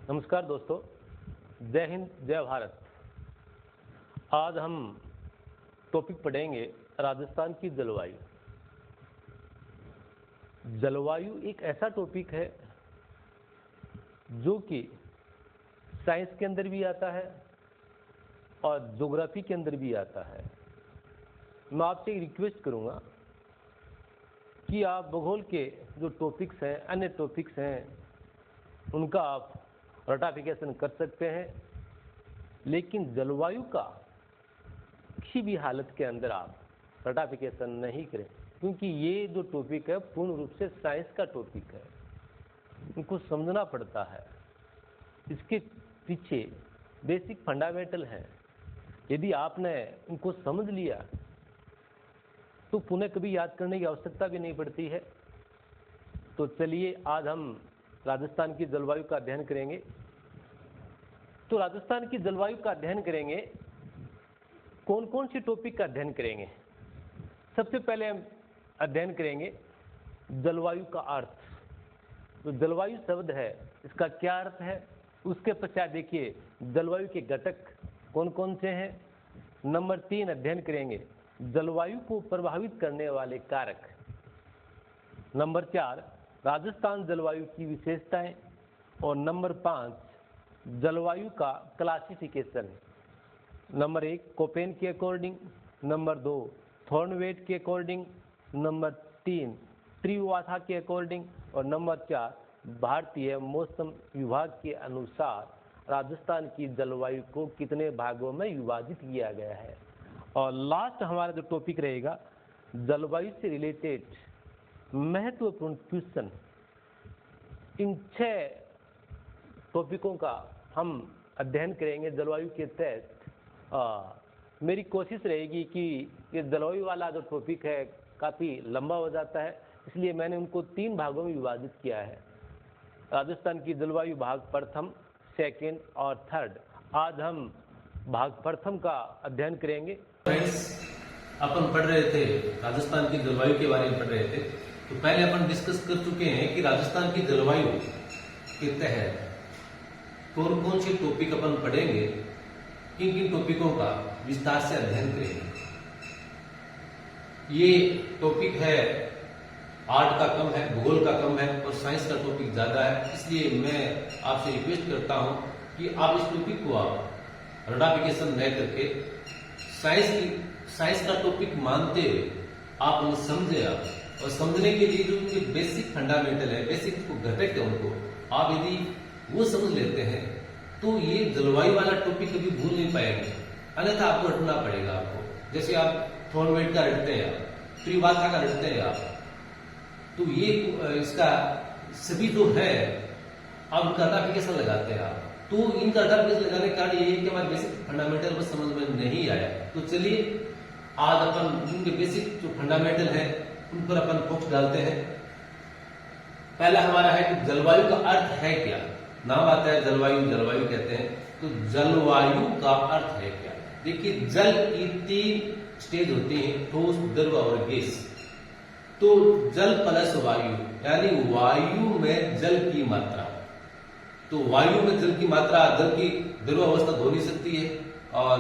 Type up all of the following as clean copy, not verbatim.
नमस्कार दोस्तों, जय हिंद जय भारत। आज हम टॉपिक पढ़ेंगे राजस्थान की जलवायु। जलवायु एक ऐसा टॉपिक है जो कि साइंस के अंदर भी आता है और ज्योग्राफी के अंदर भी आता है। मैं आपसे एक रिक्वेस्ट करूंगा कि आप भूगोल के जो टॉपिक्स हैं, अन्य टॉपिक्स हैं, उनका आप रटाफिकेशन कर सकते हैं, लेकिन जलवायु का किसी भी हालत के अंदर आप रटाफिकेशन नहीं करें, क्योंकि ये जो टॉपिक है पूर्ण रूप से साइंस का टॉपिक है। इनको समझना पड़ता है, इसके पीछे बेसिक फंडामेंटल है। यदि आपने इनको समझ लिया तो पुनः कभी याद करने की आवश्यकता भी नहीं पड़ती है। तो चलिए आज हम राजस्थान की जलवायु का अध्ययन करेंगे। तो राजस्थान की जलवायु का अध्ययन करेंगे, कौन कौन सी टॉपिक का अध्ययन करेंगे। सबसे पहले हम अध्ययन करेंगे जलवायु का अर्थ। तो जलवायु शब्द है, इसका क्या अर्थ है। उसके पश्चात देखिए जलवायु के घटक कौन कौन से हैं। नंबर 3 अध्ययन करेंगे जलवायु को प्रभावित करने वाले कारक। नंबर 4 राजस्थान जलवायु की विशेषताएं। और नंबर 5 जलवायु का क्लासिफिकेशन। नंबर 1 कोपेन के अकॉर्डिंग, नंबर 2 थॉर्नवेट के अकॉर्डिंग, नंबर 3 त्रिवाथा के अकॉर्डिंग, और नंबर 4 भारतीय मौसम विभाग के अनुसार राजस्थान की जलवायु को कितने भागों में विभाजित किया गया है। और लास्ट हमारा जो टॉपिक रहेगा जलवायु से रिलेटेड महत्वपूर्ण क्वेश्चन। इन 6 टॉपिकों का हम अध्ययन करेंगे जलवायु के तहत। मेरी कोशिश रहेगी कि ये जलवायु वाला जो टॉपिक है काफ़ी लंबा हो जाता है, इसलिए मैंने उनको 3 भागों में विभाजित किया है। राजस्थान की जलवायु भाग प्रथम, सेकंड और थर्ड। आज हम भाग प्रथम का अध्ययन करेंगे। फ्रेंड्स, अपन पढ़ रहे थे राजस्थान की जलवायु के बारे में पढ़ रहे थे। तो पहले अपन डिस्कस कर चुके हैं कि राजस्थान की जलवायु के तहत कौन कौन से टॉपिक अपन पढ़ेंगे, किन किन टॉपिकों का विस्तार से अध्ययन करेंगे। ये टॉपिक है आर्ट का कम है, भूगोल का कम है और साइंस का टॉपिक ज्यादा है। इसलिए मैं आपसे रिक्वेस्ट करता हूं कि आप इस टॉपिक को आप रडाफिकेशन न करके साइंस का टॉपिक मानते हुए आप उन्हें समझे। आप और समझने के लिए जो उनके बेसिक फंडामेंटल है, बेसिक घटक है, उनको आप यदि वो समझ लेते हैं तो ये जलवायु वाला टॉपिक कभी भूल नहीं पाएंगे। अन्यथा आपको रटना पड़ेगा। आपको जैसे आप थॉर्नवेट का रटते हैं, आप त्रिवाथा का रटते हैं, आप तो ये इसका सभी जो है आप उनका रटाफिकेशन लगाते हैं। आप तो इनका रटाफिकेशन लगाने का कारण ये है कि हमारे बेसिक फंडामेंटल बस समझ में नहीं आया। तो चलिए आज अपन उनके बेसिक जो फंडामेंटल है उन पर अपन फोकस डालते हैं। पहला हमारा है कि जलवायु का अर्थ है क्या। नाम आता है जलवायु, जलवायु कहते हैं। तो जलवायु का अर्थ है क्या। देखिए जल की 3 स्टेज होती है, ठोस, द्रव और गैस। तो जल प्लस वायु यानी वायु में जल की मात्रा। तो वायु में जल की मात्रा, जल की द्रव अवस्था हो नहीं सकती है। और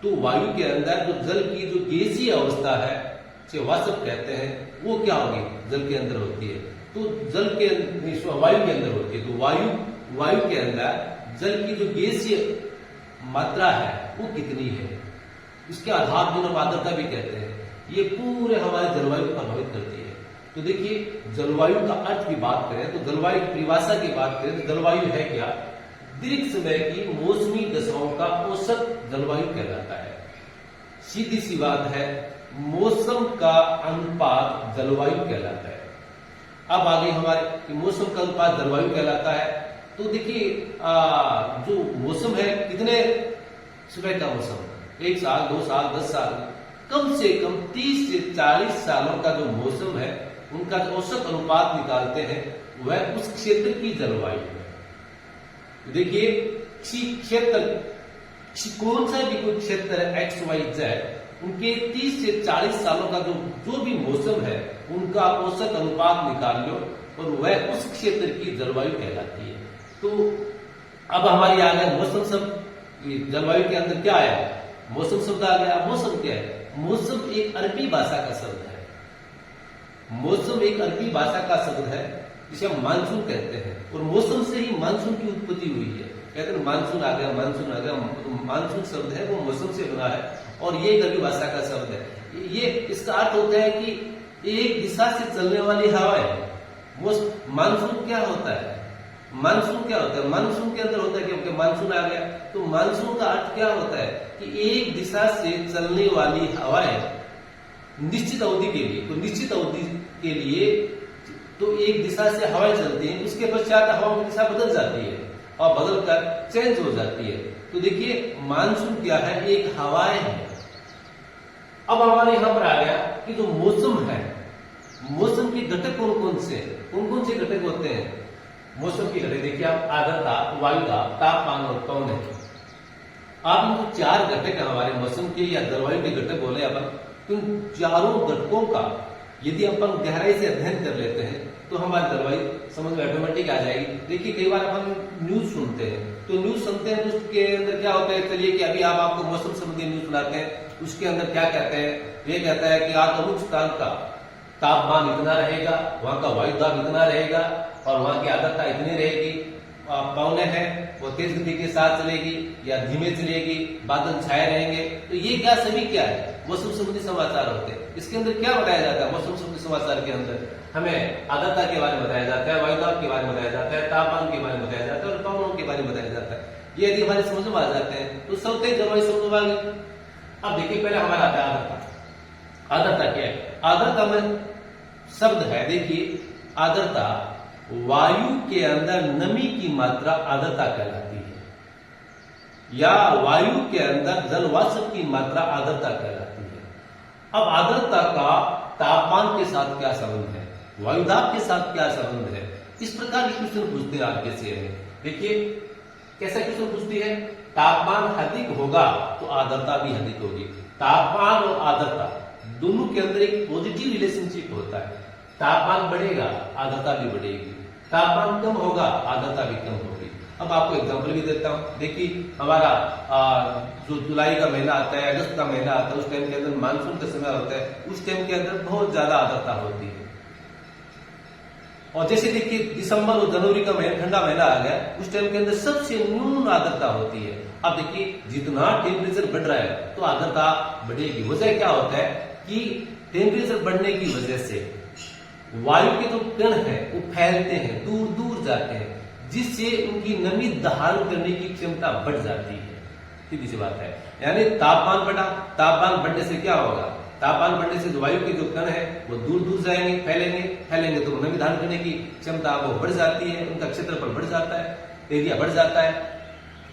तो वायु के अंदर जो जल की जो गैसीय अवस्था है, जिसे वाष्प कहते हैं, वो क्या होगी, जल के अंदर होती है। तो जल के वायु के अंदर होती है। तो वायु के अंदर जल की जो गैसीय मात्रा है वो कितनी है, इसके आधार गुण आर्द्रता भी कहते हैं। ये पूरे हमारे जलवायु को प्रभावित करती है। तो देखिए जलवायु का अर्थ की बात करें तो जलवायु परिभाषा की बात करें तो जलवायु है क्या, दीर्घ समय की मौसमी दशाओं का औसत जलवायु कहलाता है। सीधी सी बात है, मौसम का अनुपात जलवायु कहलाता है। अब आगे हमारे कि मौसम का अनुपात जलवायु कहलाता है। तो देखिए जो मौसम है, कितने समय का मौसम, 1 साल, 2 साल, 10 साल, कम से कम 30 से 40 सालों का जो मौसम है उनका जो औसत अनुपात निकालते हैं वह उस क्षेत्र की जलवायु है। देखिए क्षेत्र, कौन सा भी कोई क्षेत्र है एक्स वाई जेड, उनके 30 से 40 सालों का जो भी मौसम है उनका औसत अनुपात निकाल लो और वह उस क्षेत्र की जलवायु कहलाती है। तो अब हमारी आ गया मौसम शब्द। जलवायु के अंदर क्या आया, मौसम शब्द आ गया। मौसम क्या है, मौसम एक अरबी भाषा का शब्द है। मौसम एक अरबी भाषा का शब्द है जिसे हम मानसून कहते हैं, और मौसम से ही मानसून की उत्पत्ति हुई है। कहते हैं मानसून आ गया, मानसून आ गया। मानसून शब्द है वो मौसम से बना है, और ये एक अरबी भाषा का शब्द है। ये इसका अर्थ होता है कि एक दिशा से चलने वाली हवाएं। मानसून क्या होता है, मानसून क्या होता है, मानसून के अंदर होता है क्योंकि मानसून आ गया, तो मानसून का अर्थ क्या होता है कि एक दिशा से चलने वाली हवाएं निश्चित अवधि के लिए, तो निश्चित अवधि के लिए तो एक दिशा से हवाएं चलती हैं, उसके पश्चात हवाओं की दिशा बदल जाती है और बदलकर चेंज हो जाती है। तो देखिए मानसून क्या है, एक हवाएं है। अब हमारे यहां पर आ गया कि जो मौसम है, मौसम के घटक कौन कौन से घटक होते हैं। मौसम की घटक देखिए आप, आर्द्रता, वायुदाब, तापमान और पवन है। आप इनको चार घटक है हमारे मौसम के या जलवायु के घटक बोले अपन, तो इन चारों घटकों का यदि अपन गहराई से अध्ययन कर लेते हैं तो हमारी जलवायु समझ में ऑटोमेटिक आ जाएगी। देखिए कई बार अपन न्यूज सुनते हैं, तो न्यूज सुनते हैं तो उसके अंदर क्या होता है, चलिए कि अभी आप आपको मौसम संबंधी न्यूज सुनाते हैं, उसके अंदर क्या कहते हैं, ये कहता है कि आज अमुक स्थान का तापमान इतना रहेगा, वहां का वायुदाब इतना रहेगा और वहां की आर्द्रता इतनी रहेगी, पवने हैं वो तेज गति के साथ चलेगी या धीमे चलेगी, बादल छाए रहेंगे। तो ये क्या सभी क्या है, मौसम संबंधी समाचार होते हैं। इसके अंदर क्या बताया जाता है, मौसम संबंधी समाचार के अंदर हमें आर्द्रता के बारे में बताया जाता है, वायुदाब के बारे में बताया जाता है, तापमान के बारे में बताया जाता है और पवनों के बारे में बताया जाता है। ये यदि हमारे समझ में आ जाते हैं तो सब तय जलवायु समझ में आ गई। अब देखिए पहले हमारा आता है आर्द्रता। आर्द्रता क्या है, आर्द्रता में शब्द है, देखिए आर्द्रता वायु के अंदर नमी की मात्रा आर्द्रता कहलाती है, या वायु के अंदर जलवाष्प की मात्रा आर्द्रता कहलाती है। अब आर्द्रता का तापमान के साथ क्या संबंध है, वायुदाब के साथ क्या संबंध है, इस प्रकार के क्वेश्चन पूछते हैं आपके सीए में। देखिए कैसा क्वेश्चन पूछती है, तापमान अधिक होगा तो आर्द्रता भी अधिक होगी। तापमान और आर्द्रता दोनों के अंदर एक पॉजिटिव रिलेशनशिप होता है। तापमान बढ़ेगा आर्द्रता भी बढ़ेगी, तापमान कम होगा आर्द्रता भी कम होगी। अब आपको एग्जांपल भी देता हूं, देखिए हमारा जो जुलाई का महीना आता है, अगस्त का महीना आता है, उस टाइम के अंदर मानसून का समय होता है, उस टाइम के अंदर बहुत ज्यादा आर्द्रता होती है। और जैसे देखिए दिसंबर और जनवरी का महीना, ठंडा महीना आ गया, उस टाइम के अंदर सबसे न्यून आर्द्रता होती है। अब देखिए जितना टेम्परेचर बढ़ रहा है तो आर्द्रता बढ़ेगी। वजह क्या होता है कि टेम्परेचर बढ़ने की वजह से वायु के जो कण हैं वो फैलते हैं, दूर दूर जाते हैं, जिससे उनकी नमी धारण करने की क्षमता बढ़ जाती है। सीधी सी बात है, यानी तापमान बढ़ा, तापमान बढ़ने से क्या होगा, तापमान बढ़ने से वायु के जो कण है वो दूर दूर जाएंगे, फैलेंगे तो नमी धारण करने की क्षमता वो बढ़ जाती है, उनका क्षेत्रफल बढ़ जाता है, एरिया बढ़ जाता है।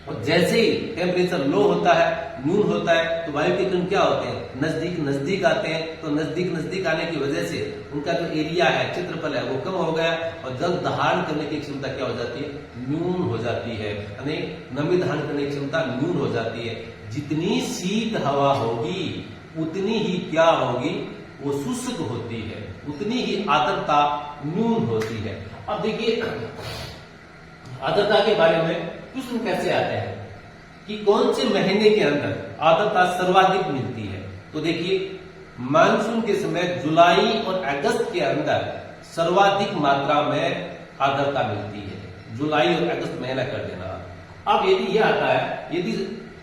और जैसे ही टेम्परेचर लो होता है, न्यून होता है, तो वायु के कण क्या होते हैं, नजदीक नजदीक आते हैं। तो नजदीक नजदीक आने की वजह से उनका जो एरिया है, क्षेत्रफल है, वो कम हो गया और जल धारण करने की क्षमता क्या हो जाती है, न्यून हो जाती है, यानी नमी धारण करने की क्षमता न्यून हो जाती है। जितनी शीत हवा होगी उतनी ही क्या होगी, वो शुष्क होती है, उतनी ही आर्द्रता न्यून होती है। अब देखिए आर्द्रता के बारे में प्रश्न कैसे आते हैं कि कौन से महीने के अंदर आर्द्रता सर्वाधिक मिलती है। तो देखिए मानसून के समय जुलाई और अगस्त के अंदर सर्वाधिक मात्रा में आर्द्रता मिलती है। जुलाई और अगस्त महीना कर देना। अब यदि यह आता है, यदि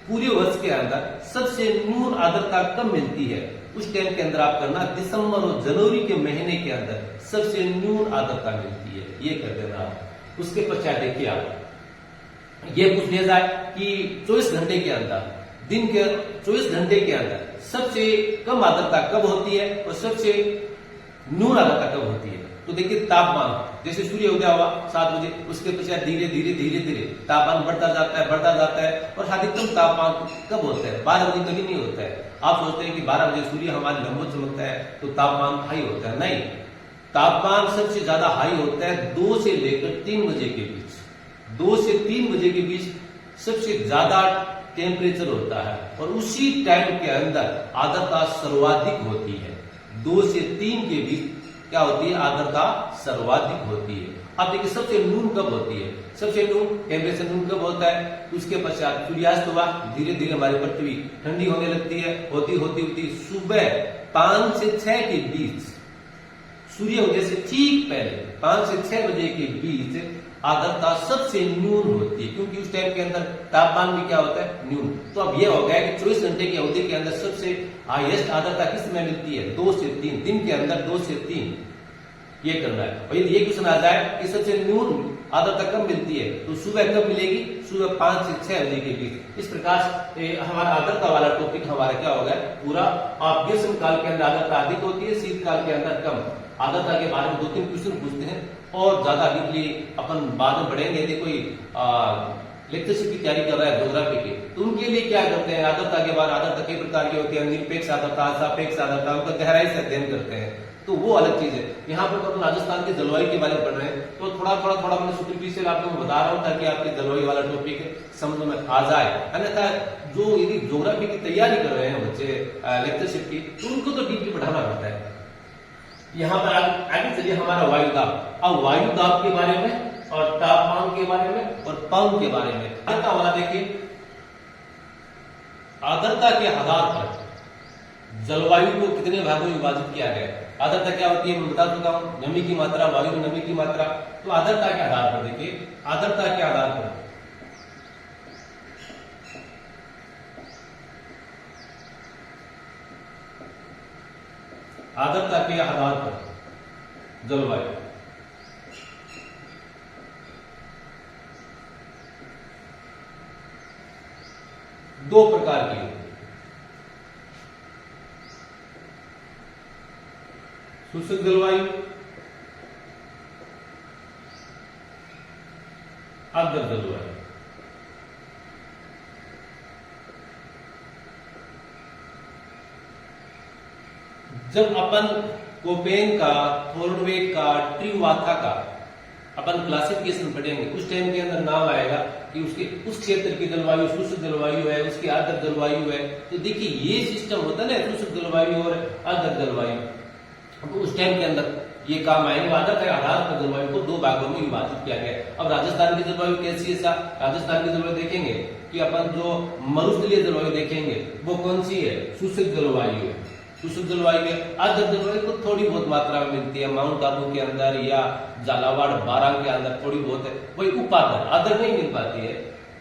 पूरे वर्ष के अंदर सबसे न्यून आर्द्रता कब मिलती है, उस टाइम के अंदर आप करना दिसंबर और जनवरी के महीने के अंदर सबसे न्यून आर्द्रता मिलती है, ये कर देना। उसके पश्चात देखिए आप ये पूछ लिया जाए कि 24 घंटे के अंदर, दिन के 24 घंटे के अंदर सबसे कम आर्द्रता कब होती है और सबसे न्यून आर्द्रता कब होती है। तो देखिए तापमान, जैसे सूर्य उदय हुआ 7 बजे, उसके पश्चात धीरे धीरे धीरे धीरे तापमान बढ़ता जाता है और अधिकतम तापमान कब होता है, 12 बजे कभी नहीं होता है। आप सोचते हैं कि 12 बजे सूर्य हमारे लंबो चमकता है तो तापमान हाई होता है, नहीं, तापमान सबसे ज्यादा हाई होता है 2 से लेकर 3 बजे के बीच। 2 से 3 बजे के बीच सबसे ज्यादा टेम्परेचर होता है और उसी टाइम के अंदर आर्द्रता सर्वाधिक होती है। 2 से 3 के बीच क्या होती है, आर्द्रता सर्वाधिक होती है। अब देखिए सबसे न्यून कब होती है, सबसे न्यून टेम्परेचर न्यून कब होता है, उसके पश्चात सूर्यास्त हुआ, धीरे धीरे हमारी पृथ्वी ठंडी होने लगती है, होती होती होती सुबह 5 से 6 के बीच, सूर्योदय से ठीक पहले 5 से 6 बजे के बीच आर्द्रता सबसे न्यून होती है, क्योंकि उस टाइम के अंदर तापमान भी क्या होता है, न्यून। तो अब यह हो गया कि 24 घंटे की अवधि के अंदर सबसे हाईएस्ट आर्द्रता किस समय मिलती है, 2 से 3 दिन के अंदर, 2 से 3 ये करना है। और यदि ये क्वेश्चन आ जाए कि सबसे न्यून आर्द्रता कब मिलती है, तो सुबह कब मिलेगी, सुबह 5 से 6 बजे के बीच। इस प्रकार हमारा आर्द्रता वाला टॉपिक हमारा क्या होगा पूरा। आप ग्रीष्म काल के अंदर आर्द्रता अधिक होती है, शीतकाल के अंदर कम। आर्द्रता के बारे में 2-3 क्वेश्चन पूछते हैं और ज्यादा अभी के लिए अपन बाद में बढ़ेंगे। यदि कोई लेक्चरशिप की तैयारी कर रहा है ज्योग्राफी की, तो उनके लिए क्या करते हैं, आर्द्रता के बाद आर्द्रता कई प्रकार की होती है, निरपेक्ष आर्द्रता, सापेक्ष आर्द्रता, उनका गहराई से अध्ययन करते हैं, तो वो अलग चीज है। यहाँ पर तो राजस्थान की जलवायु के बारे में पढ़ रहे हैं, तो थोड़ा मैं सुपरफिशियल आपको बता रहा हूँ ताकि आपकी जलवायु वाला टॉपिक समझ में आ जाए। अन्यथा जो यदि ज्योग्राफी की तैयारी कर रहे हैं बच्चे लेक्चरशिप की, तो उनको तो डीपली पढ़ाना होता है। यहाँ पर आगे चलिए हमारा वायु दाब। अब वायु दाब के बारे में और तापमान के बारे में और पवन के बारे में। आर्द्रता वाला देखिए, आर्द्रता के आधार पर जलवायु को कितने भागों में विभाजित किया गया है। आर्द्रता क्या होती है मैं बता चुका हूं, नमी की मात्रा, वायु में नमी की मात्रा। तो आर्द्रता के आधार पर देखिए, आर्द्रता के आधार पर आर्द्रता के आधार पर जलवायु दो प्रकार की होती है, शुष्क जलवायु, आर्द्र जलवायु। जब अपन कोपेन का, थोर्नवेट का, ट्रिवाथा का अपन क्लासिफिकेशन पढ़ेंगे, उस टाइम के अंदर नाम आएगा कि उसके उस क्षेत्र की जलवायु शुष्क जलवायु है, उसकी आर्द्र जलवायु है। तो देखिए ये सिस्टम होता है ना, शुष्क जलवायु और आर्द्र जलवायु, तो उस टाइम के अंदर ये काम आएंगे। आर्द्रता के आधार पर जलवायु को दो भागों में विभाजित किया गया। अब राजस्थान की जलवायु कैसी है? राजस्थान की जलवायु देखेंगे कि अपन जो मरुस्थलीय जलवायु देखेंगे वो कौन सी है? शुष्क जलवायु है। शुष्क जलवायु में आर्द्र जलवायु को थोड़ी बहुत मात्रा में मिलती है, माउंट आबू के अंदर या झालावाड़, बारां के अंदर थोड़ी बहुत है। वही उपार्द्र, आर्द्र नहीं मिल पाती है,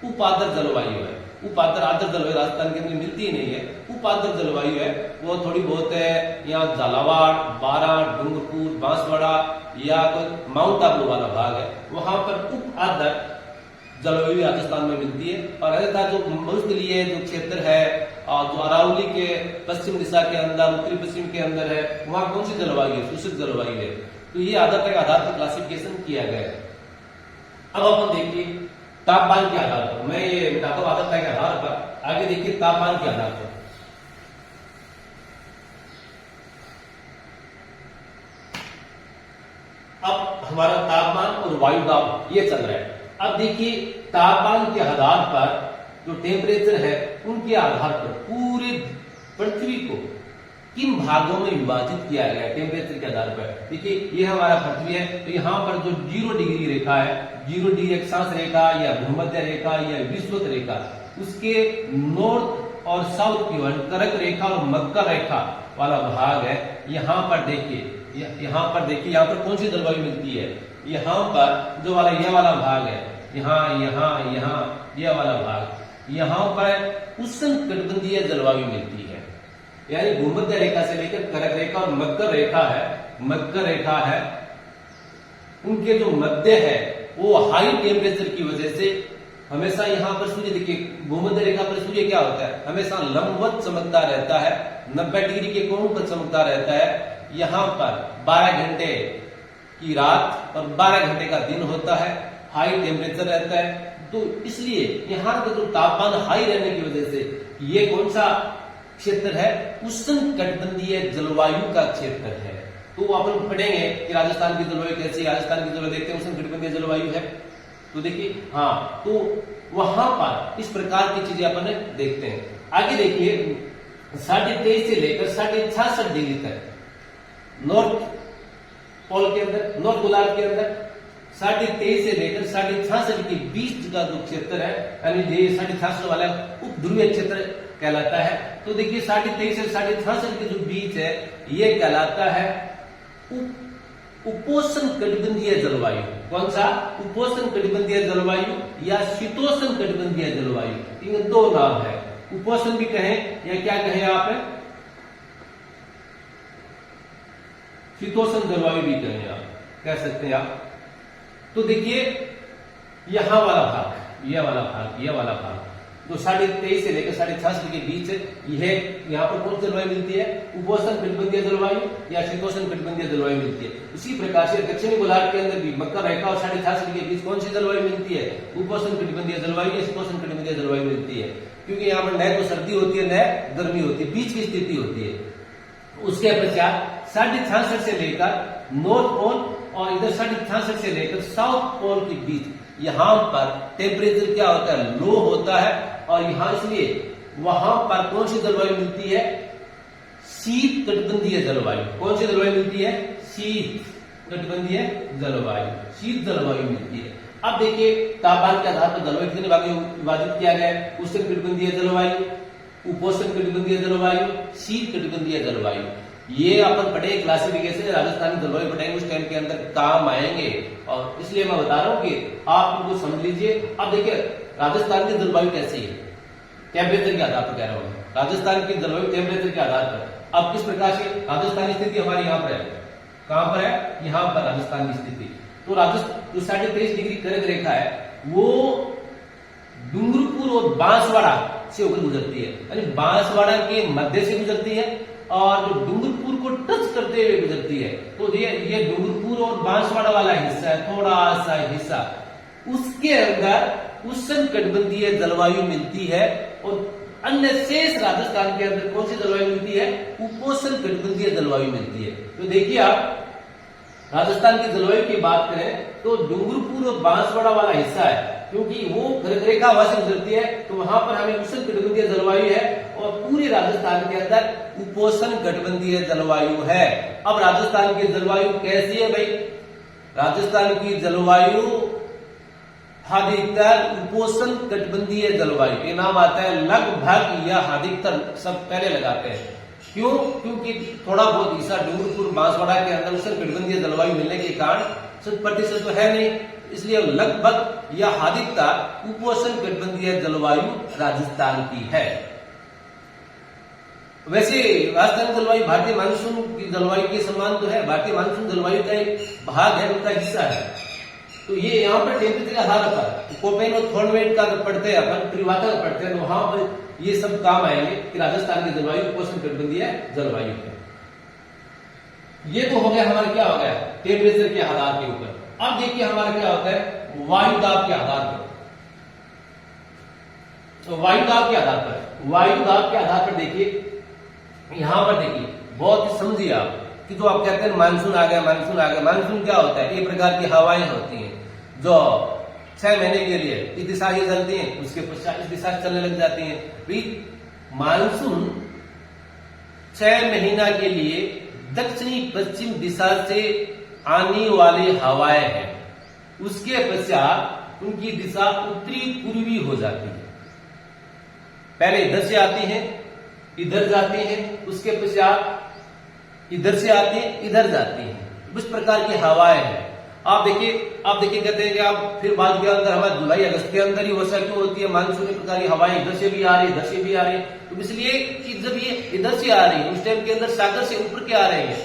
उपार्द्र जलवायु है। उपार्द्र आर्द्र जलवायु राजस्थान के अंदर मिलती ही नहीं है। उपार्द्र जलवायु है वो थोड़ी बहुत है, यहाँ झालावाड़, बारां, डूंगरपुर, बांसवाड़ा या कोई माउंट आबू वाला भाग है, वहां पर उप आर्द्र जलवायु राजस्थान में मिलती है। और ऐसा जो मरुस्थलीय जो क्षेत्र है, जो अरावली के पश्चिम दिशा के अंदर, उत्तरी पश्चिम के अंदर है, वहां कौन सी जलवायु है? शुष्क जलवायु है। तो ये आर्द्रता के आधार पर क्लासिफिकेशन किया गया है। अब अपन देखिए तापमान के आधार पर, मैं ये बताता हूं आर्द्रता के आधार पर, आगे देखिए तापमान के आधार पर। अब हमारा तापमान और वायु दाब ये चल रहा है। अब देखिए तापमान के आधार पर जो टेम्परेचर है उनके आधार पर पूरे पृथ्वी को किन भागों में विभाजित किया गया है टेम्परेचर के आधार पर। देखिए ये हमारा पृथ्वी है, तो यहाँ पर जो 0 डिग्री रेखा है, 0 डिग्री अक्षांश रेखा या भूमध्य रेखा या विषुवत रेखा, उसके नॉर्थ और साउथ की ओर कर्क रेखा और मकर रेखा वाला भाग है। यहाँ पर देखिए, यहाँ पर कौन सी जलवायु मिलती है? यहाँ पर जो वाला ये वाला भाग है, यहाँ ये वाला भाग, यहाँ पर उष्णकटिबंधीय जलवायु मिलती है। यानी भूमध्य रेखा से लेकर कर्क रेखा और मकर रेखा है, उनके जो मध्य है वो हाई टेम्परेचर की वजह से हमेशा यहाँ पर सूर्य, देखिए भूमध्य रेखा पर सूर्य क्या होता है? हमेशा लंबवत चमकता रहता है, 90 डिग्री के कोण पर चमकता रहता है। यहाँ पर 12 घंटे की रात और 12 घंटे का दिन होता है, हाई टेम्परेचर रहता है। तो इसलिए यहाँ का जो तापमान हाई रहने की वजह से ये कौन सा क्षेत्र है? उष्णकटिबंधीय जलवायु का क्षेत्र है। तो अपन पढ़ेंगे कि राजस्थान की जलवायु कैसी है। राजस्थान की जलवायु देखते हैं उष्णकटिबंधीय जलवायु है। तो देखिए हाँ, तो वहां पर इस प्रकार की चीजें अपन देखते हैं। आगे देखिए 23.5 से लेकर 66.5 डिग्री तक नॉर्थ पोल के अंदर, नॉर्थ गोलार्ध के अंदर 23.5 से लेकर 66.5 के बीच का जो क्षेत्र है, यानी ये 66.5 वाला उप ध्रुवीय क्षेत्र कहलाता है। तो देखिए 23.5 से 66 के जो बीच है ये कहलाता है उपोष्ण कटिबंधीय जलवायु। कौन सा? उपोष्ण कटिबंधीय जलवायु या शीतोष्ण कटिबंधीय जलवायु, इन दो नाम है। उपोष्ण भी कहें या क्या कहें आप, शीतोष्ण जलवायु भी कहें, आप कह सकते हैं आप। तो देखिए यहां वाला भाग, यह वाला भाग तो 23.5 से लेकर 66 के बीच यह यहाँ पर कौन सी जलवायु मिलती है? उपोष्ण कटिबंधीय जलवायु या शीतोष्ण कटिबंधीय जलवायु मिलती है। उसी प्रकार से दक्षिणी गोलार्ध के अंदर भी मकर रेखा और 66 के बीच कौन सी जलवायु मिलती है? उपोष्ण कटिबंधीय जलवायु या शीतोष्ण कटिबंधीय जलवायु मिलती है, क्योंकि यहाँ पर न तो सर्दी होती है न गर्मी होती है, बीच की स्थिति होती है। उसके पश्चात 66 से लेकर नॉर्थ पोल और इधर 66 से लेकर साउथ पोल के बीच यहां पर टेम्परेचर क्या होता है? लो होता है, और यहां इसलिए वहां पर कौन सी जलवायु मिलती है? शीत कटिबंधीय जलवायु। कौन सी जलवायु मिलती है? शीत कटिबंधीय जलवायु, शीत जलवायु मिलती है। अब देखिए तापमान के आधार पर जलवायु कितने भागों में विभाजित किया गया है? उष्ण कटिबंधीय जलवायु, उपोष्ण कटिबंधीय जलवायु, शीत कटिबंधीय जलवायु। ये अपन पढ़े क्लासिफिकेशन राजस्थानी जलवायु पढ़ेंगे, उस टाइम के अंदर काम आएंगे, और इसलिए मैं बता रहा हूं कि आप उनको समझ लीजिए। अब देखिए राजस्थान की जलवायु कैसी है? टेम्परेचर के आधार पर कह रहा हूं, राजस्थान की जलवायु टेम्परेचर के आधार पर। अब किस प्रकार से राजस्थान की स्थिति हमारी यहाँ पर है? कहां पर है? यहाँ पर राजस्थान की स्थिति। तो राजस्थान जो 23.5 डिग्री कर्क रेखा है वो डूंगरपुर और बांसवाड़ा से होकर गुजरती है, यानी बांसवाड़ा के मध्य से गुजरती है और जो डूंगरपुर को टच करते हुए गुजरती है। तो ये डूंगरपुर और बांसवाड़ा वाला हिस्सा है, थोड़ा सा हिस्सा, उसके अंदर उष्ण कटिबंधीय जलवायु मिलती है, और अन्य शेष राजस्थान के अंदर कौन सी जलवायु मिलती है? उपोष्ण कटिबंधीय जलवायु मिलती है। तो देखिए आप राजस्थान की जलवायु की बात करें तो डूंगरपुर और बांसवाड़ा वाला हिस्सा है, क्योंकि वो कर्क रेखा वहां से गुजरती है, तो वहां पर हमें उष्ण कटिबंधीय जलवायु है, और पूरे राजस्थान के अंदर उपोष्ण कटिबंधीय जलवायु है। अब राजस्थान की जलवायु कैसी है भाई? राजस्थान की जलवायु अधिकतर उपोष्ण कटिबंधीय जलवायु, ये नाम आता है लगभग या अधिकतर, सब पहले लगाते हैं। क्यों? क्योंकि थोड़ा बहुत हिस्सा डूंगरपुर बांसवाड़ा के अंदर उष्ण कटिबंधीय जलवायु मिलने के कारण 100% तो है नहीं, इसलिए लगभग या अधिकतर उपोष्ण कटिबंधीय जलवायु राजस्थान की है। वैसे राजस्थान जलवायु भारतीय मानसून की जलवायु के समान तो है, भारतीय मानसून जलवायु का एक भाग है, उनका हिस्सा है। तो ये यहाँ पर टेम्परेचर के आधार पर कोपेन और थॉर्नवेट का पढ़ते हैं अपन, त्रिवाता पढ़ते हैं, तो वहां पर ये सब काम आएंगे कि राजस्थान की जलवायु उपोष्ण कटिबंधीय जलवायु है। ये तो हो गया हमारा, क्या हो गया? टेम्परेचर के आधार के ऊपर। अब देखिए हमारा क्या होता है? वायु दाब के आधार पर। तो वायु दाब के आधार पर देखिए, यहां पर देखिए, बहुत समझिए आप कि जो आप कहते हैं मानसून आ गया, मानसून आ गया। मानसून क्या होता है? एक प्रकार की हवाएं होती हैं जो 6 महीने के लिए इस दिशा से चलती हैं, उसके पश्चात इस दिशा से चलने लग जाती हैं। मानसून 6 महीना के लिए दक्षिणी पश्चिम दिशा से आने वाली हवाएं हैं, उसके पश्चात उनकी दिशा उत्तरी पूर्वी हो जाती है। पहले इधर से आती है, इधर जाती है, उसके पश्चात इधर से आती है, इधर जाती है। इस प्रकार की हवाएं हैं। आप देखिए कहते हैं कि आप फिर बाद के अंदर हमारे जुलाई अगस्त के अंदर ही वर्षा क्यों होती है? मानसून की प्रकार की हवाएं इधर से भी आ रही है, इधर से भी आ रही है। तो इसलिए कि जब ये इधर से आ रही है, उस टाइम के अंदर सागर से ऊपर के आ रहे हैं,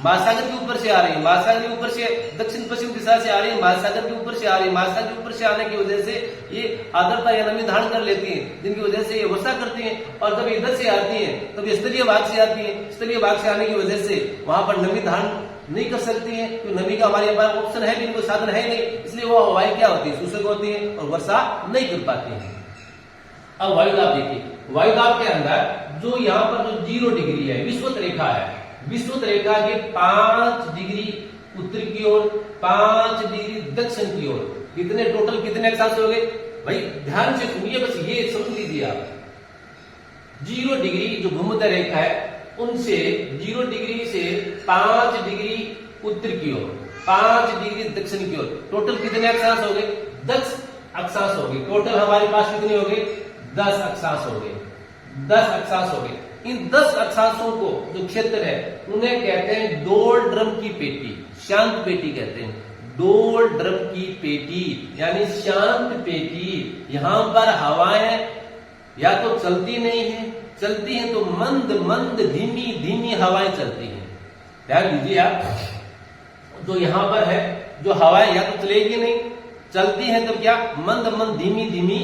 महासागर के ऊपर से आ रही है, महासागर के ऊपर से दक्षिण पश्चिम दिशा से आ रही है, महासागर के ऊपर से आ रही है। महासागर के ऊपर से आने की वजह से ये आर्द्रता या नमी धारण कर लेती है, जिनकी वजह से ये वर्षा करती है। और जब इधर से आती है तब स्थलीय भाग से आती है, स्थलीय भाग से आने की वजह से वहां पर नमी धारण नहीं कर सकती है, तो नमी का हमारे पास ऑप्शन है, इनको साधन है नहीं, इसलिए वो हवाएं क्या होती है? शुष्क होती है और वर्षा नहीं कर पाती है। अब वायुदाब देखिए, वायुदाब के अंदर जो यहाँ पर जो 0 डिग्री है, विषुवत रेखा है, विषुवत रेखा के 5 डिग्री उत्तर की ओर, 5 डिग्री दक्षिण की ओर, कितने टोटल कितने अक्षांश हो गए भाई? ध्यान से सुनिए, बस ये समझ लीजिए आप। 0 डिग्री जो भूमध्य रेखा है, उनसे 0 डिग्री से 5 डिग्री उत्तर की ओर, 5 डिग्री दक्षिण की ओर। टोटल कितने अक्षांश हो गए? 10 अक्षांश हो गए। टोटल हमारे पास कितने हो गए? 10 अक्षांश हो गए। 10 अक्षांश हो गए। इन 10 अक्षांशों को जो क्षेत्र है उन्हें कहते हैं डोल ड्रम की पेटी, शांत पेटी कहते हैं। डोल ड्रम की पेटी यानी शांत पेटी। यहां पर हवाएं या तो चलती नहीं है, चलती है तो मंद मंद धीमी धीमी हवाएं चलती हैं। ध्यान दीजिए आप, जो यहां पर है जो हवाएं या तो चलेगी नहीं, चलती है तो क्या मंद मंद धीमी धीमी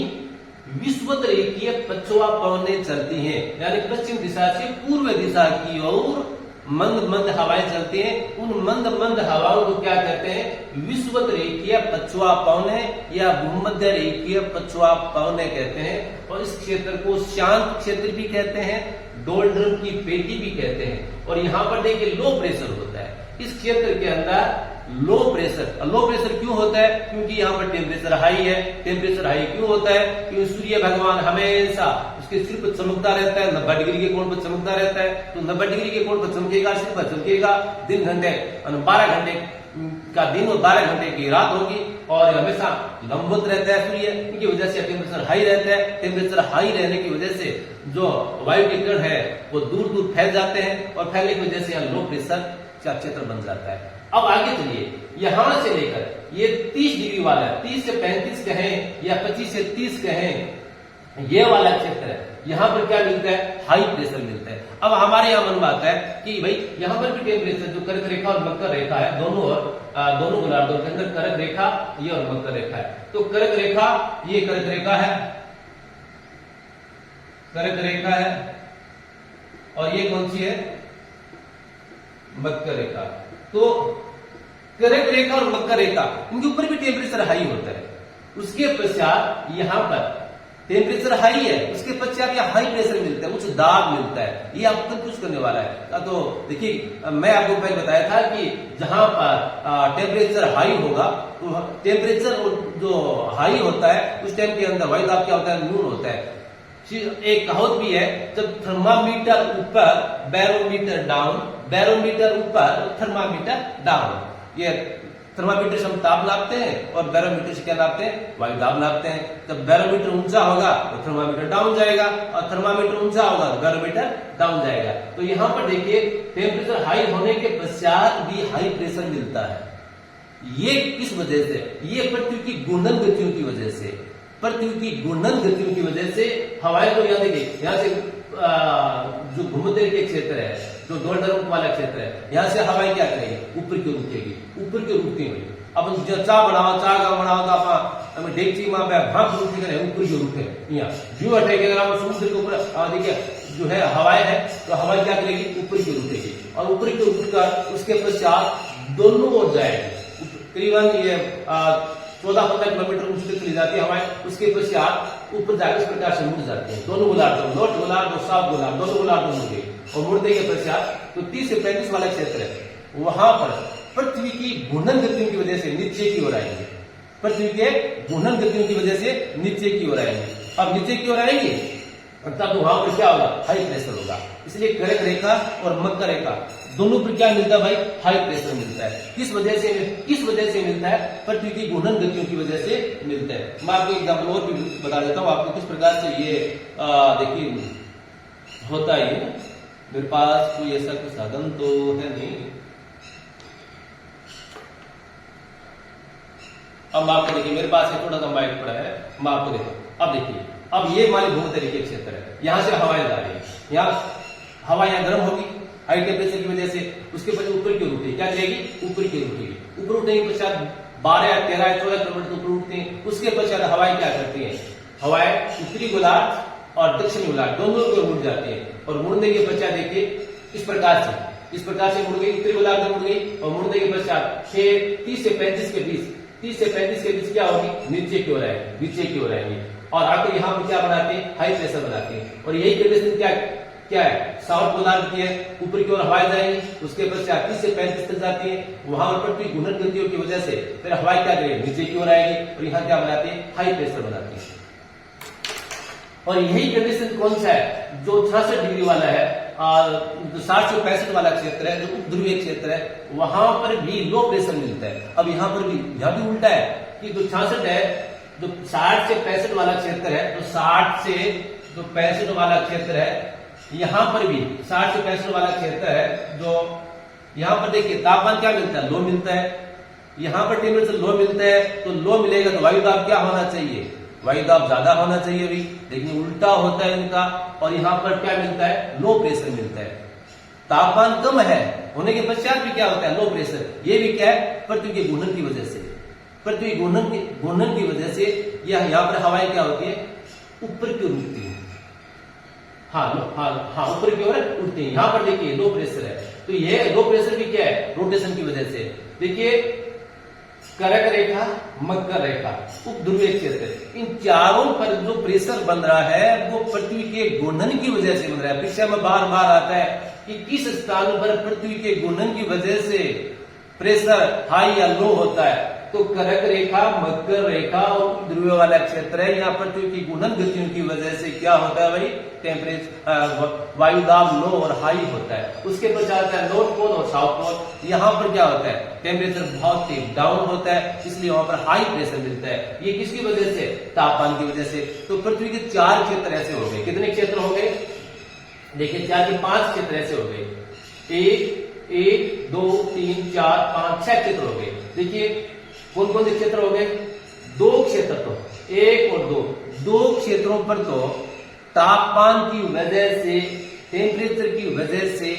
विषुवत रेखीय पछुआ पवनें चलती हैं, यानी पश्चिम दिशा से पूर्व दिशा की ओर मंद मंद हवाएं चलती हैं। उन मंद मंद हवाओं को क्या कहते हैं? विषुवत रेखीय पछुआ पवनें या भूमध्य रेखीय पछुआ पवनें कहते हैं। और इस क्षेत्र को शांत क्षेत्र भी कहते हैं, डोल ड्रम की पेटी भी कहते हैं। और यहां पर देखिए लो प्रेशर होता है इस क्षेत्र के अंदर। लो प्रेशर क्यों होता है? क्योंकि यहाँ पर टेम्परेचर हाई है। टेम्परेचर हाई क्यों होता है? क्योंकि सूर्य भगवान हमेशा उसके सिर पर चमकता रहता है, 90 डिग्री के कोण पर चमकता रहता है। तो 90 डिग्री के कोण पर चमकेगा, सिर पर चमकेगा। दिन घंटे 12 घंटे का दिन और 12 घंटे की रात होगी और हमेशा लंबवत रहता है सूर्य। इनकी वजह से टेम्परेचर हाई रहता है। टेम्परेचर हाई रहने की वजह से जो वायु के कण है वो दूर दूर फैल जाते हैं और फैलने की वजह से यहाँ लो प्रेशर का क्षेत्र बन जाता है। अब आगे चलिए, यहां से लेकर ये 30 डिग्री वाला, 30 से 35 कहें या 25 से 30 कहें, ये वाला क्षेत्र है। यहां पर क्या मिलता है? हाई प्रेशर मिलता है। अब हमारे यहाँ मन में आता है कि भाई यहां पर भी टेम्परेचर जो कर्क रेखा और मकर रेखा है, दोनों गोलार्धों के अंदर कर्क रेखा ये और मकर रेखा है। तो कर्क रेखा, ये कर्क रेखा है, कर्क रेखा है, और ये कौन सी है? मकर रेखा। तो कर्क रेखा और मकर रेखा, इनके ऊपर भी टेम्परेचर हाई होता है। उसके पश्चात यहां पर टेम्परेचर हाई है, उसके पश्चात यह हाई प्रेशर मिलता है, उच्च दाब मिलता है। ये आपको कंफ्यूज करने वाला है। तो देखिए, मैं आपको पहले बताया था कि जहां पर टेम्परेचर हाई होगा तो टेम्परेचर जो हाई होता है उस टाइम के अंदर वायु दाब क्या होता है? न्यून होता है। एक कहावत भी है, जब थर्मामीटर ऊपर बैरोमीटर डाउन, बैरोमीटर ऊपर थर्मामीटर डाउन। ये थर्मामीटर से हम ताप नापते हैं और बैरोमीटर से क्या नापते हैं? वायु दाब नापते हैं। जब बैरोमीटर ऊंचा होगा तो थर्मामीटर डाउन जाएगा और थर्मामीटर ऊंचा होगा तो बैरोमीटर डाउन जाएगा। तो यहां पर देखिए, टेम्परेचर हाई होने के पश्चात भी हाई प्रेशर मिलता है। ये किस वजह से? ये पृथ्वी की घूर्णन गतियों की वजह से। पृथ्वी की घूर्णन गतियों की वजह से हवाएं, तो यहाँ देखिए, यहाँ से जो भूमध्य के क्षेत्र है, जो डोल ड्रम वाला क्षेत्र है, यहाँ से हवाएं क्या करेगी? ऊपर की ओर उठेगी, ऊपर की ओर उठती हुई। अब जो चाह बनाओ, चाह का बनाओ तो आप डेगची में भाप उठे करें, ऊपर की ओर उठे। यहाँ व्यू हटेगी, अगर आप समुद्र के ऊपर देखिए जो है हवाएं है, तो हवाएं क्या करेगी? ऊपर की ओर उठेगी और ऊपर की ओर उठकर उसके पश्चात दोनों ओर जाएगी। करीबन ये 14-15 किलोमीटर ऊंची तक चली जाती है हवाएं। उसके पश्चात ऊपर जाकर इस प्रकार से मुड़ जाती है। दोनों गोलार्ध, नॉर्थ गोलार्ध और साउथ गोलार्ध, दोनों गोलार्ध मुड़ गए और मुड़ने के पश्चात तो 30 से 35 वाला क्षेत्र है, वहां पर पृथ्वी की घूर्णन गतियों की वजह से नीचे की ओर आएंगे। पृथ्वी के घूर्णन गतियों की वजह से नीचे की ओर आएंगे। अब नीचे की ओर आएंगे तब वहां पर क्या होगा? हाई प्रेशर होगा। इसलिए कर्क रेखा और मकर रेखा दोनों पर क्या मिलता है भाई? हाई प्रेशर मिलता है। किस वजह से? किस वजह से मिलता है? पृथ्वी की घूर्णन गतियों की वजह से मिलता है। मैं आपको एग्जाम्पल और भी बता देता हूं आपको किस प्रकार से ये देखिए होता है। मेरे पास कोई ऐसा कुछ साधन तो है नहीं। अब आपको देखिए, मेरे पास एक थोड़ा सा माइक पड़ा है, मैं आपको देखो। अब देखिए, अब ये हमारे भूमध्य रेखीय क्षेत्र है, यहां से हवाएं जा रही है, यहाँ हवा यहाँ गर्म होगी हाई टेम्परेचर की वजह से, उसके बाद ऊपर की ओर उठेगी। क्या जाएगी? ऊपर की ओर उठेगी। ऊपर उठने के पश्चात 12, 13, 14 किलोमीटर ऊपर उठते हैं। उसके पश्चात हवाएं क्या करती हैं? हवाएं उत्तरी गोलार्ध और दक्षिणी गोलार्ध दोनों की ओर मुड़ जाती हैं और मुड़ने के पश्चात देखिए इस प्रकार से मुड़ गई, उत्तरी गोलार्ध में मुड़ गई और मुड़ने के पश्चात 30 से 35 के बीच क्या होगी? नीचे की ओर आएगी, नीचे की ओर आएंगे और आकर यहाँ पर क्या बनाते हैं? हाई प्रेशर बनाते हैं। और यही कंडीशन क्या है? साउथ गोलार्ध की है, ऊपर की ओर हवाएं जाएंगी, उसके पश्चात 30 से 35 तक जाती है। वहां पर पृथ्वी घूर्णन गतियों की वजह से फिर हवाएं क्या करेगी? नीचे की ओर आएगी और यहाँ क्या बनाती है? हाई प्रेशर बनाती है। और यही कंडीशन कौन सा है? जो 66 डिग्री वाला है, जो 60 से 65 वाला क्षेत्र है, जो उपध्रुवीय क्षेत्र है, वहां पर भी लो प्रेशर मिलता है। अब यहाँ पर भी यह भी उल्टा है कि जो 66 है, जो 60 से 65 वाला क्षेत्र है, तो 60 से जो 65 वाला क्षेत्र है, यहाँ पर भी 60 से 65 वाला क्षेत्र है, जो यहाँ पर देखिए तापमान क्या मिलता है, लो मिलता है। यहाँ पर टेम्परेचर लो मिलता है, तो लो मिलेगा तो वायु दाब क्या होना चाहिए, वायु दाब ज्यादा होना चाहिए भी, लेकिन उल्टा होता है इनका। और यहाँ पर क्या मिलता है, लो प्रेशर मिलता है। तापमान कम है होने के पश्चात भी क्या होता है, लो प्रेशर। ये भी क्या है, पृथ्वी के घूर्णन की वजह से, पृथ्वी घूर्णन की वजह से यह यहाँ पर हवाएं क्या होती है, ऊपर की ओर उठती है। हाँ, ऊपर की ओर उठती है। यहाँ पर देखिए लो प्रेशर है, तो ये लो प्रेशर भी क्या है, रोटेशन की वजह से। देखिए करक रेखा, मकर रेखा, उपध्रुवीय क्षेत्र, इन चारों पर जो प्रेशर बन रहा है वो पृथ्वी के घूर्णन की वजह से बन रहा है। परीक्षा में बार बार आता है कि किस स्थान पर पृथ्वी के घूर्णन की वजह से प्रेशर हाई या लो होता है, तो करक रेखा, मकर रेखा और ध्रुवीय वाला क्षेत्र है। यहाँ पृथ्वी की घूर्णन गतियों की वजह से क्या होता है भाई, टेम्परेचर वायु दाब लो और हाई होता है। उसके पश्चात है नॉर्थ पोल और साउथ पोल। यहाँ पर क्या होता है, टेम्परेचर बहुत तेज डाउन होता है, इसलिए वहां पर हाई प्रेशर मिलता है। ये किसकी वजह से, तापमान की वजह से। तो पृथ्वी के 4 क्षेत्र ऐसे हो गए। कितने क्षेत्र हो गए, देखिए 4 के 5 क्षेत्र ऐसे हो गए। 1 2 3 4 5 6 क्षेत्र हो गए। देखिए कौन कौन से क्षेत्र हो गए, 2 क्षेत्र, तो 1 और 2 क्षेत्रों पर तो तापमान की वजह से, टेम्परेचर की वजह से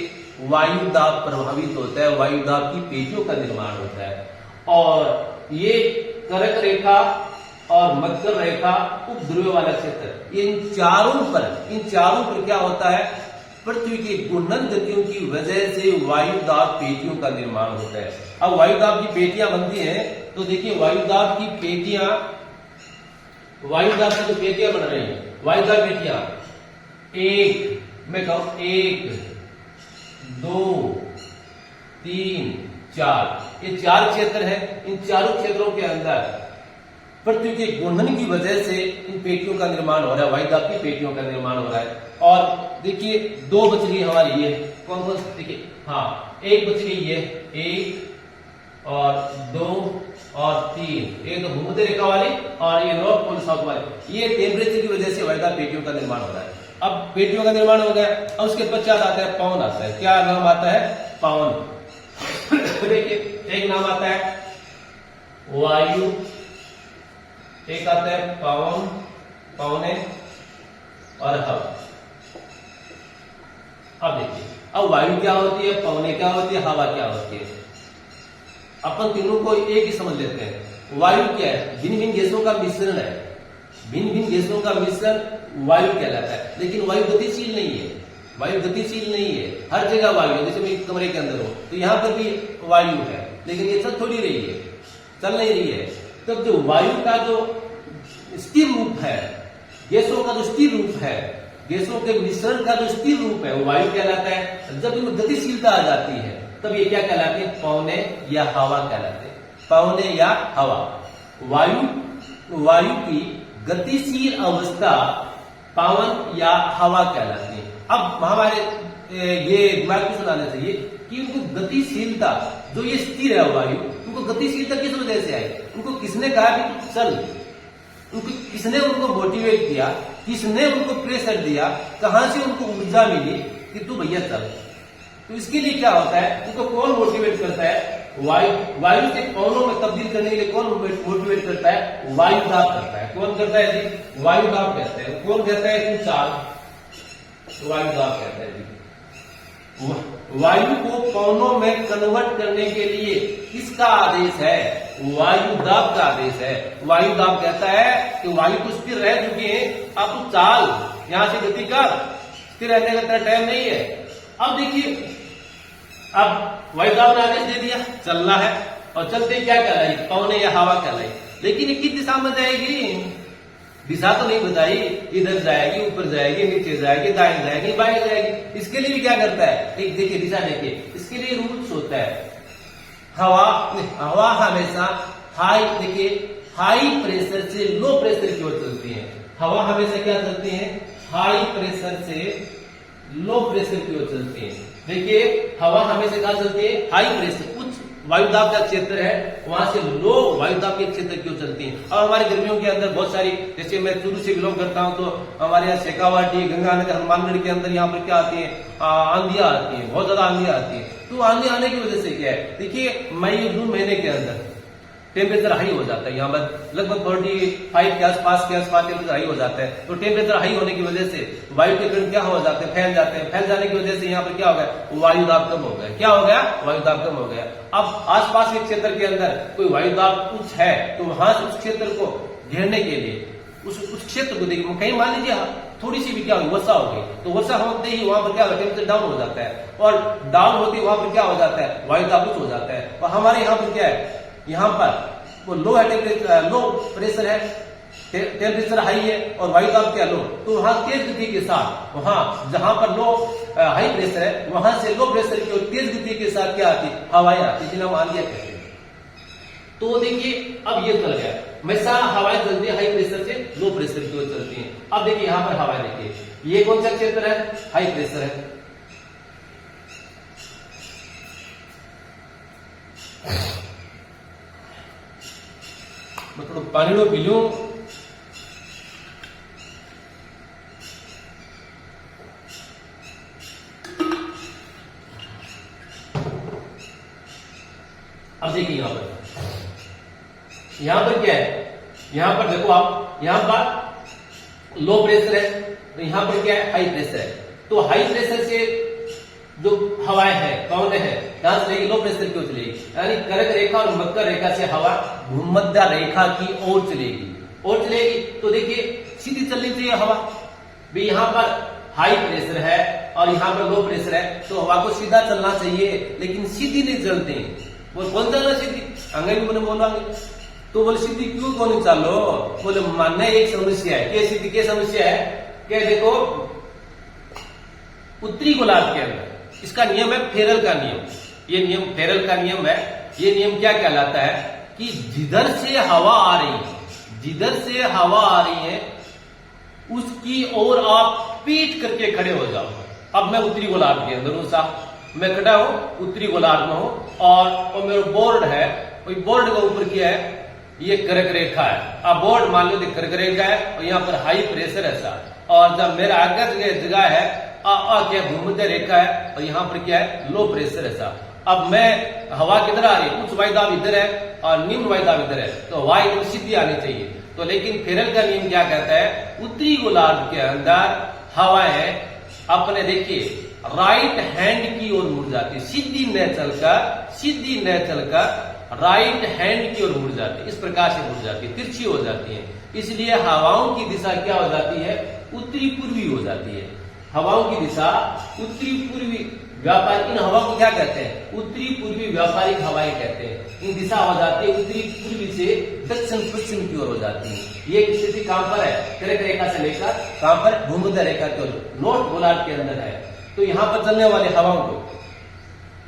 वायु दाब प्रभावित होता है, वायु दाब की पेटियों का निर्माण होता है। और ये करक रेखा और मकर रेखा, उपध्रुवीय वाला क्षेत्र, इन चारों पर क्या होता है, पृथ्वी की घूर्णन गतियों की वजह से वायु दाब पेटियों का निर्माण होता है। अब वायु दाब की पेटियां बनती हैं, तो देखिए वायु दाब की पेटियां, वायु दाब की जो पेटियां बन रही हैं, वायु दाब पेटियां 1 2 3 4, ये 4 क्षेत्र है। इन चारों क्षेत्रों के अंदर पृथ्वी के घूर्णन की वजह से इन पेटियों का निर्माण हो रहा है, वायु दाब की पेटियों का निर्माण हो रहा है। और देखिए 2 बच गई हमारी, ये कौन कौन, देखिए हाँ 1 बच गई, ये 1 और 2 और 3, एक तो भूमध्य रेखा वाली और ये नॉर्थ पोल साउथ वाली। ये टेम्परेचर की वजह से वायु दाब पेटियों का निर्माण हो रहा है। अब पेटियों का निर्माण हो गया, अब उसके पश्चात आता है पवन आता है। क्या नाम आता है, पवन। देखिए एक नाम आता है वायु, एक आता है पवन, पवने और हवा। अब देखिए, अब वायु क्या होती है, पवने क्या होती है, हवा क्या होती है, अपन तीनों को एक ही समझ लेते हैं। वायु क्या है, भिन्न भिन्न गैसों का मिश्रण है, भिन्न भिन्न गैसों का मिश्रण वायु कहलाता है। लेकिन वायु गतिशील नहीं है, वायु गतिशील नहीं है। हर जगह वायु है, जैसे मैं कमरे के अंदर हूं तो यहाँ पर भी वायु है, लेकिन ये चल थोड़ी रही है, चल नहीं रही है। तब जो वायु का जो स्थिर रूप है, गैसों का जो स्थिर रूप है, गैसों के मिश्रण का जो स्थिर रूप है, वो वायु कहलाता है। जब इनमें गतिशीलता आ जाती है तब ये क्या कहलाते हैं, पवने या हवा कहलाते हैं, पवने या हवा। वायु की गतिशील अवस्था पवन या हवा कहलाती है। अब हमारे ये दिमाग को सुनाना चाहिए कि उनको गतिशीलता, जो ये स्थिर है वायु, उनको गतिशीलता किस वजह से आई, उनको किसने कहा कि तू चल, उनको किसने उनको मोटिवेट किया, किसने उनको प्रेशर दिया, कहां से उनको ऊर्जा मिली कि तू भैया चल। तो इसके लिए क्या होता है, उनको कौन मोटिवेट करता है, वायु से पवनों में तब्दील करने के लिए कौन मोटिवेट करता है, वायु दाब करता है। कौन करता है जी, वायु दाब कहते हैं। कौन कहता है, तू चाल, वायु दाब कहता है जी। वायु को पवनों में कन्वर्ट करने के लिए किसका आदेश है, वायु दाब का आदेश है। वायु दाब कहता है कि वायु तो स्थिर रह चुकी है, अब तू चाल, यहां से गति कर, स्थिर रहने का टाइम नहीं है। अब देखिए, अब वायु दाब ने आदेश दे दिया, चलना है, और चलते क्या कहलाई, पवने या हवा कहलाई। लेकिन ये किस दिशा में जाएगी, दिशा तो नहीं बताई, इधर जाएगी, ऊपर जाएगी, नीचे जाएगी, दाएं जाएगी, बाएं जाएगी। इसके लिए भी क्या करता है, एक देखिए दिशा देखिए, इसके लिए रूल्स होता है। हवा हमेशा हाई, देखिए हाई प्रेशर से लो प्रेशर की ओर चलती है। हवा हमेशा क्या चलती है, हाई प्रेशर से लो प्रेशर की ओर चलती है। देखिए हवा हमेशा कहाँ चलती है, हाई प्रेशर उच्च वायुदाब का क्षेत्र है वहां से लो वायुदाब के क्षेत्र की ओर चलती है। अब हमारे गर्मियों के अंदर बहुत सारी, जैसे मैं शुरू से बिलोंग करता हूं तो हमारे यहाँ शेखावाटी, गंगानगर, हनुमानगढ़ के अंदर यहाँ पर क्या आती है, आंधियां आती है, बहुत ज्यादा आंधियां आती है। तो आंधी आने की वजह से क्या है, देखिए मई जून महीने के अंदर टेम्परेचर हाई हो जाता है, यहाँ पर लगभग 45 के आसपास टेम्परेचर हाई हो जाता है। तो टेम्परेचर हाई होने की वजह से वायु के कण क्या हो जाते हैं, फैल जाते हैं। फैल जाने की वजह से यहाँ पर क्या हो गया, वायुदाब कम हो गया। क्या हो गया, वायुदाब कम हो गया। अब आसपास के क्षेत्र के अंदर कोई वायुदाब उच्च है तो वहां से उस क्षेत्र को घेरने के लिए उस क्षेत्र को देखिए, कहीं मान लीजिए थोड़ी सी भी क्या होगी, वर्षा हो गई, तो वर्षा होते ही वहां पर क्या होता है, टेम्परेचर डाउन हो जाता है, और डाउन होते ही वहां पर क्या हो जाता है, वायुदाब उच्च हो जाता है। और हमारे यहाँ पर क्या है, यहाँ पर वो लो है, लो प्रेशर है, टेम्परेचर हाई है और वायुदाब क्या लो, तो वहां तेज गति के साथ, वहां जहां पर लो हाई प्रेशर है वहां से लो प्रेशर की और तेज गति के साथ क्या आती, हवाएं आती, जिन्हें हम आंधियां कहते हैं। तो देखिए अब ये चल गया, हमेशा हवाएं चलती है हाई प्रेशर से लो प्रेशर की ओर चलती हैं। अब देखिए यहां पर हवाएं, देखिए ये कौन सा क्षेत्र है, हाई प्रेशर है। मैं थोड़ा पानी लो पी लूं। अब देखिए यहां पर क्या है, यहां पर देखो आप, यहां पर लो प्रेशर है तो यहां पर क्या है, हाई प्रेशर है। तो हाई प्रेशर से जो हवाएं है कौन है, कहां चलेगी, लो प्रेशर की ओर चलेगी। यानी कर्क रेखा और मकर रेखा से हवा भूमध्य रेखा की ओर चलेगी। तो देखिए सीधी चलनी चाहिए हवा भी, यहाँ पर हाई प्रेशर है और यहाँ पर लो प्रेशर है, तो हवा को सीधा चलना चाहिए, लेकिन सीधी नहीं चलते। बोल कौन चलना सीधी, अंग्रेजी में बोलेंगे तो बोले सीधी क्यों कौन चलो, बोले मानना एक समस्या है। क्या सीधी क्या समस्या है, क्या देखो उत्तरी गोलार्ध के अंदर इसका नियम है फेरल का नियम। ये नियम फेरल का नियम है। ये नियम क्या कहलाता है कि जिधर से हवा आ रही है उसकी ओर आप पीठ करके खड़े हो जाओ। अब मैं उत्तरी गोलार्ध के अंदर हूं साहब, मैं खड़ा हूं उत्तरी गोलार्ध में हूं, और मेरा बोर्ड है, बोर्ड के ऊपर क्या है, ये कर्क रेखा है। अब बोर्ड मान लो कर्क रेखा है और यहाँ पर हाई प्रेशर है साहब, और जब मेरा आगे जगह है क्या भूमध्य रेखा है और यहाँ पर क्या है, लो प्रेशर है साहब। अब मैं हवा किधर आ रही है, उच्च वायुदाब इधर है और निम्न वायुदाब इधर है, तो हवा एकदम सीधी आनी चाहिए। तो लेकिन फेरल का नियम क्या कहता है, उत्तरी गोलार्ध के अंदर हवाएं अपने देखिए राइट हैंड की ओर मुड़ जाती है, सीधी न चलकर राइट हैंड की ओर मुड़ जाती है, इस प्रकार से मुड़ जाती है, तिरछी हो जाती है। इसलिए हवाओं की दिशा क्या हो जाती है, उत्तरी पूर्वी हो जाती है। हवाओं की दिशा उत्तरी पूर्वी व्यापारिक, इन हवा को क्या कहते हैं, उत्तरी पूर्वी व्यापारिक हवाएं कहते हैं। इन दिशा हो जाती है उत्तरी पूर्वी से दक्षिण पश्चिम की ओर हो जाती है। ये स्थिति कहां पर है, कर्क रेखा से लेकर कहां पर, भूमध्य रेखा की ओर, नॉर्थ गोलार्ध के अंदर है। तो यहाँ पर चलने वाले हवाओं को,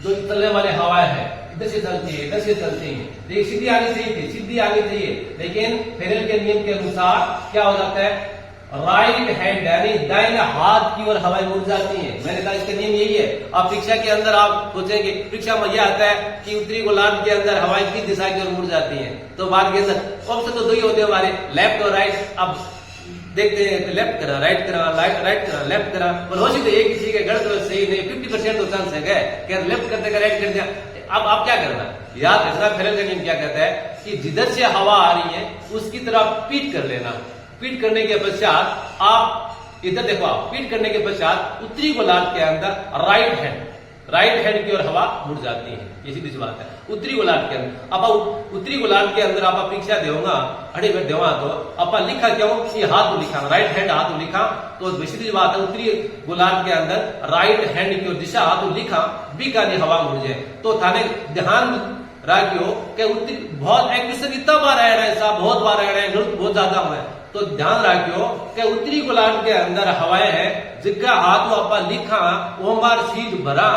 जो चलने वाले हवाएं हैं इधर से चलती है, इधर से चलती है, देखिए सीधी आनी चाहिए थी, सीधी आनी चाहिए, लेकिन फेरल के नियम के अनुसार क्या हो जाता है, राइट हैंड यानी दाहिने हाथ की ओर हवाएं मुड़ जाती हैं। मैंने कहा इसका नियम यही है। अब परीक्षा के अंदर आप सोचेंगे, परीक्षा में यह आता है कि उत्तरी गोलार्ध के अंदर हवाएं किस दिशा की ओर मुड़ जाती हैं, तो बात के अंदर ऑप्शन तो दो ही होते हैं हमारे, लेफ्ट और राइट। अब देखते हैं तो लेफ्ट करा, राइट करा, राइट करा, लेफ्ट करा, और हो सकता है एक किसी के गलत और सही नहीं, 50% तो चांस है क्या लेफ्ट कर देगा, राइट कर दिया। अब आप क्या करना, याद रखना फेरल का नियम क्या कहता है कि जिधर से हवा आ रही है उसकी तरफ पीठ कर लेना। पीठ करने के पश्चात आप इधर देखो, आप पीठ करने के पश्चात उत्तरी गोलार्ध के अंदर राइट हैंड की ओर हवा मुड़ जाती है। ये सीधी सी बात है उत्तरी गोलार्ध के अंदर। अब उत्तरी गोलार्ध के अंदर आप परीक्षा देगा अड़े बैठ देवा तो आप लिखा क्यों, ये हाथ लिखा, राइट हैंड हाथ लिखा, तो सीधी बात है उत्तरी गोलार्ध के अंदर राइट हैंड की ओर दिशा हाथ लिखा बीकानी हवा मुड़ जाए। तो थाने ध्यान रखियो कि उत्तरी बहुत एक क्वेश्चन इतना बार आ रहा है साहब, बहुत बार आ रहा है, बहुत ज्यादा हुआ है, तो ध्यान रखियो कि उत्तरी गोलार्ध के अंदर हवाएं हैं, जिसका हाथ आप लिखा ओमार सीट भरा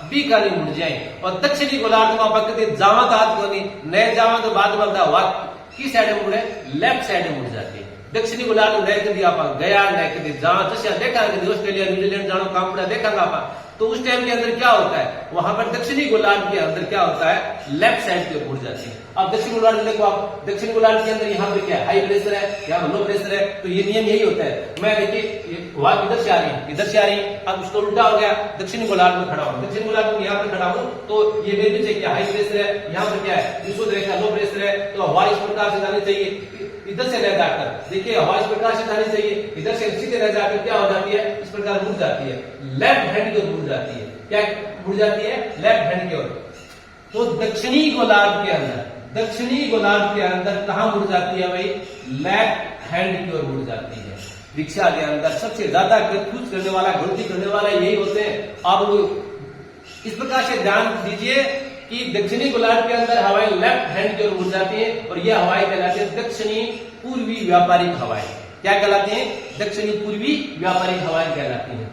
बीकानी मुड़ जाए, और दक्षिणी गोलार्ध में आप कभी जावत हाथ को नहीं नए जावा तो बाद में हवा किस साइड में मुड़े, लेफ्ट साइड में मुड़ जाती है। दक्षिणी गोलार्ध में कभी आप गया न कभी जहां जैसे देखा कभी ऑस्ट्रेलिया न्यूजीलैंड जानो काम पड़ा देखा आप, तो उस टाइम के अंदर क्या होता है, वहां पर दक्षिणी गोलार्ध के अंदर क्या होता है, लेफ्ट साइड की ओर मुड़ जाती है। अब दक्षिण गोलार्ध में देखो आप, दक्षिण गोलार्ध के अंदर यहाँ पे क्या हाई प्रेशर है, यहाँ लो प्रेशर है, तो ये नियम यही होता है। मैं देखिए हवा इधर से आ रही है, इधर से आ रही है, अब उसको उल्टा हो गया, दक्षिणी गोलार्ध में खड़ा हूं, दक्षिण गोलार्ध में यहाँ पर खड़ा हूं, तो ये मेरे पीछे क्या हाई प्रेशर है, यहाँ पर क्या है विषुवत रेखा लो प्रेशर है, तो हवा इस प्रकार से जानी चाहिए, इधर से रह जाकर देखिए हवा इस प्रकार से जानी चाहिए, इधर से सीधे रह जाकर क्या हो जाती है, इस प्रकार मुड़ जाती है, लेफ्ट हैंड की ओर मुड़ जाती है। क्या मुड़ जाती है, लेफ्ट हैंड की ओर। तो दक्षिणी गोलार्ध के अंदर, दक्षिणी गोलार्ध के अंदर कहां मुड़ जाती है भाई, लेफ्ट हैंड की ओर मुड़ जाती है। दीक्षा के अंदर सबसे ज्यादा कंफ्यूज करने वाला, गलती करने वाला यही होते हैं। आप लोग इस प्रकार से ध्यान दीजिए कि दक्षिणी गोलार्ध के अंदर हवाएं लेफ्ट हैंड की ओर मुड़ जाती हैं और ये हवाएं कहलाती है दक्षिणी पूर्वी व्यापारिक हवाएं। क्या कहलाती हैं, दक्षिणी पूर्वी व्यापारिक हवाएं कहलाती हैं।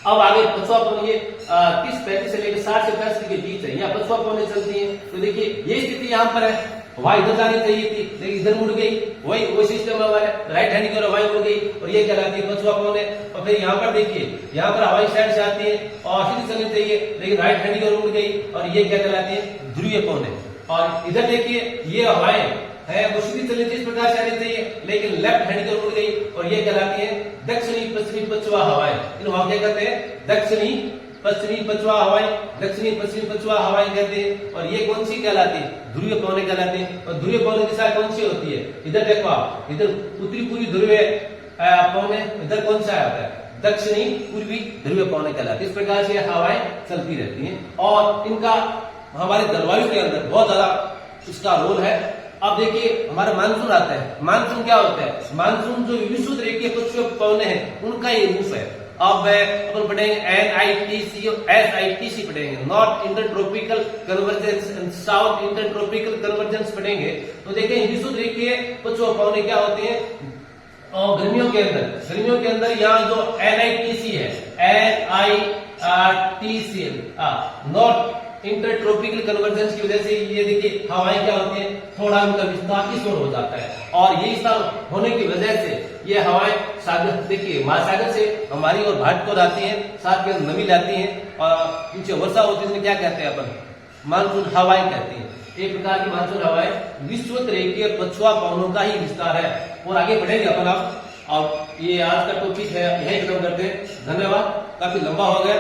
अब आगे पछुआ पवन ये 30-35 से लेकर 60 से 65 के बीच है, यहाँ पछुआ पवनें चलती हैं। तो देखिए ये स्थिति यहाँ पर है, हवा इधर जानी चाहिए थी लेकिन इधर मुड़ गई, वही सिस्टम है हमारे, राइट हैंड की ओर हवाएं मुड़ गई और ये कहलाती है पछुआ पवनें। और फिर यहाँ पर देखिए, यहाँ पर हवाई साइड से आती है और सीधी चलनी चाहिए लेकिन राइट हैंड की ओर मुड़ गई और ये क्या कहलाती है, ध्रुवीय पवनें। और इधर देखिए ये हवाएं है वो सीधी चलनी चाहिए, इस प्रकार से आनी चाहिए लेकिन लेफ्ट हैंड की ओर मुड़ गई और ये कहलाती है दक्षिणी पश्चिमी पछुआ हवाएं। इन हवाओं क्या कहते हैं, दक्षिणी पश्चिमी पछुआ हवाएं, दक्षिणी पश्चिमी पछुआ हवाएं कहते हैं। और ये कौन सी कहलाती है, ध्रुवीय पवनें कहलाती है। और ध्रुवीय पवनें की दिशा कौन सी होती है, इधर देखो आप, इधर उत्तरी पूर्वी ध्रुवीय पवनें, इधर कौन सा आता है, दक्षिणी पूर्वी ध्रुवीय पवनें कहलाती है। इस प्रकार से हवाएं चलती रहती हैं और इनका हमारे जलवायु के अंदर बहुत ज्यादा इसका रोल है। अब देखिए हमारा मानसून आता है, मानसून क्या होता है, मानसून जो विषुवत रेखीय पश्चिमी पवनें हैं उनका ये रूप है। अब अपन पढ़ेंगे NITC और SITC पढ़ेंगे, north inter tropical convergence and south inter tropical convergence पढ़ेंगे। तो देखें विषुवत रेखीय पश्चिमी पवनें क्या होती हैं, और गर्मियों के अंदर यहाँ जो NITC है, NITC north inter tropical convergence की वजह से ये देखिए हवाएं क्या होती हैं, थोड़ा उनका विस्तार इस ओर हो जाता है और ये विस्तार होने की वजह से ये हवाएं सागर, देखिए महासागर से हमारी ओर भारत को आती हैं, साथ में नमी लाती हैं और नीचे वर्षा होती है, क्या कहते हैं अपन, मानसून हवाएं कहते हैं। एक प्रकार की मानसून हवाएं विषुवत रेखीय पछुआ पवनों का ही विस्तार है। और आगे बढ़ेंगे अपन आप, और ये आज का टॉपिक है, यही खत्म करते हैं। धन्यवाद, काफी लंबा हो गया।